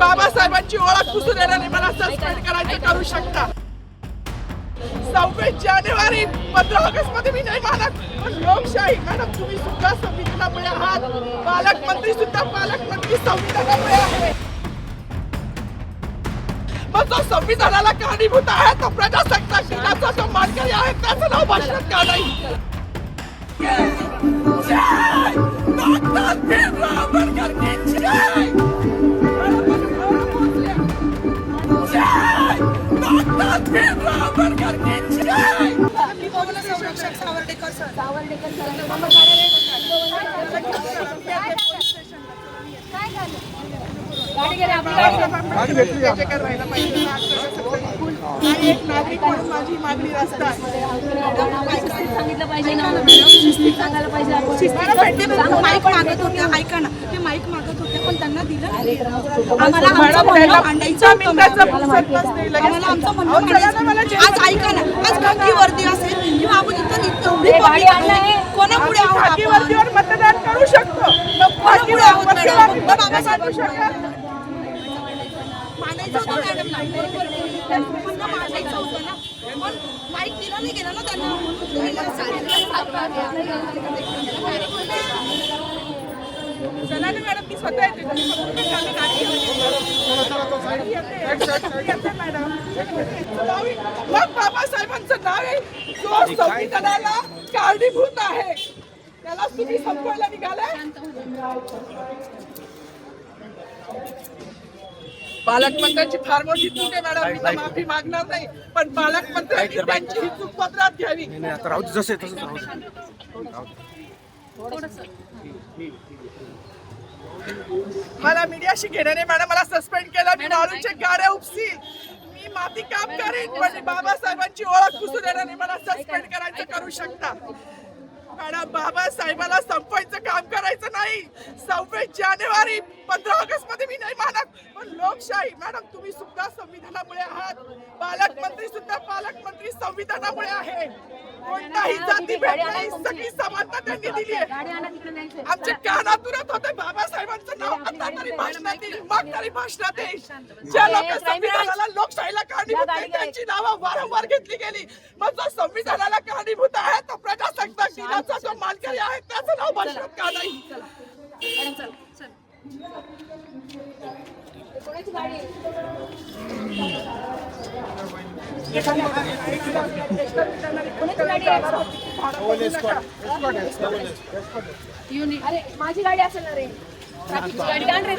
बाबासाहेबांची ओळख पुसून येण्याने मला सस्पेंड करायचं करू शकता. 26 जानेवारी 15 ऑगस्ट मध्ये मी नाही मानत, पण लोकशाही मॅडम तुम्ही सुद्धा संविधानामुळे आहात. पालकमंत्री सुद्धा पालकमंत्री संविधानामुळे आहे. मग जो संविधानाला कारणीभूत आहे तो प्रजासत्ताक दिनाचा जो मानकरी आहे त्याचं नाव भाषणात का नाही? डॉक्टर भीमराव आंबेडकर की जय. डॉक्टर भीमराव आंबेडकर की जय. संरक्षक सावर्डेकर सर आणि एक नागरिक म्हणून माझी मागणी रस्ता सांगितलं पाहिजे ना, सांगायला पाहिजे. माईक मागत होते, ऐका ना, ते माईक मागत होते पण त्यांना दिलं नाही. आम्हाला आमचं म्हणणं मांडायचं होतं. आम्हाला आमचं म्हणणं मांडायचं. आज ऐका ना, आज खाकी वर्दी असेल किंवा आपण इथं कोणापुढे वर्दीवर मतदान करू शकतो. कोणापुढे आहोत मॅडम? बाबासाहेब मांडायचं होतं मॅडम, मांडायचं होतं ना, पण माईक दिला नाही गेला ना त्यांना. चला ना मॅडम, मी स्वतः येते मॅडम. मग बाबासाहेबांचं नाव आहे जो संविधानाला कारणीभूत आहे, त्याला तुम्ही संपवायला निघाले. पालकमंत्र्यांची फार मोठी चूक आहे मॅडम, मी तर माफी मागणार नाही, पण पालकमंत्र्यांनी त्यांची ही चूक पदरात घ्यावी. मला मीडियाशी घेण्याने मॅडम मला सस्पेंड केलं. मी मारूनचे गाड्या उपसील, मी माती काम करेन, पण बाबासाहेबांची ओळख पुसून येण्याने मला सस्पेंड करायचं करू शकता. मॅडम बाबासाहेबाला संपवायचं काम करायचं नाही. 26 जानेवारी 15 ऑगस्ट मध्ये मी नाही मानत, पण लोकशाही मॅडम तुम्ही सुद्धा संविधानामुळे आहात. पालकमंत्री सुद्धा पालकमंत्री संविधानामुळे आहे. कोणताही जाती भेद नाही, सगळी समानता त्यांनी दिली आहे. आमच्या कानातूनच होते बाबासाहेबांचं नाव आता तरी भाषणात येईल, मग तरी भाषणात येईल. ज्या लोक संविधानाला लोकशाहीला कारणीभूत आहेत त्यांची नावं वारंवार घेतली गेली. मग जो संविधानाला कारणीभूत आहे तो प्रजासत्ताक दिनाचा जो मानकरी आहे त्याचं नाव भाषणात का नाही? अरे माझी गाडी असेल ना रे, गाडी आण रे.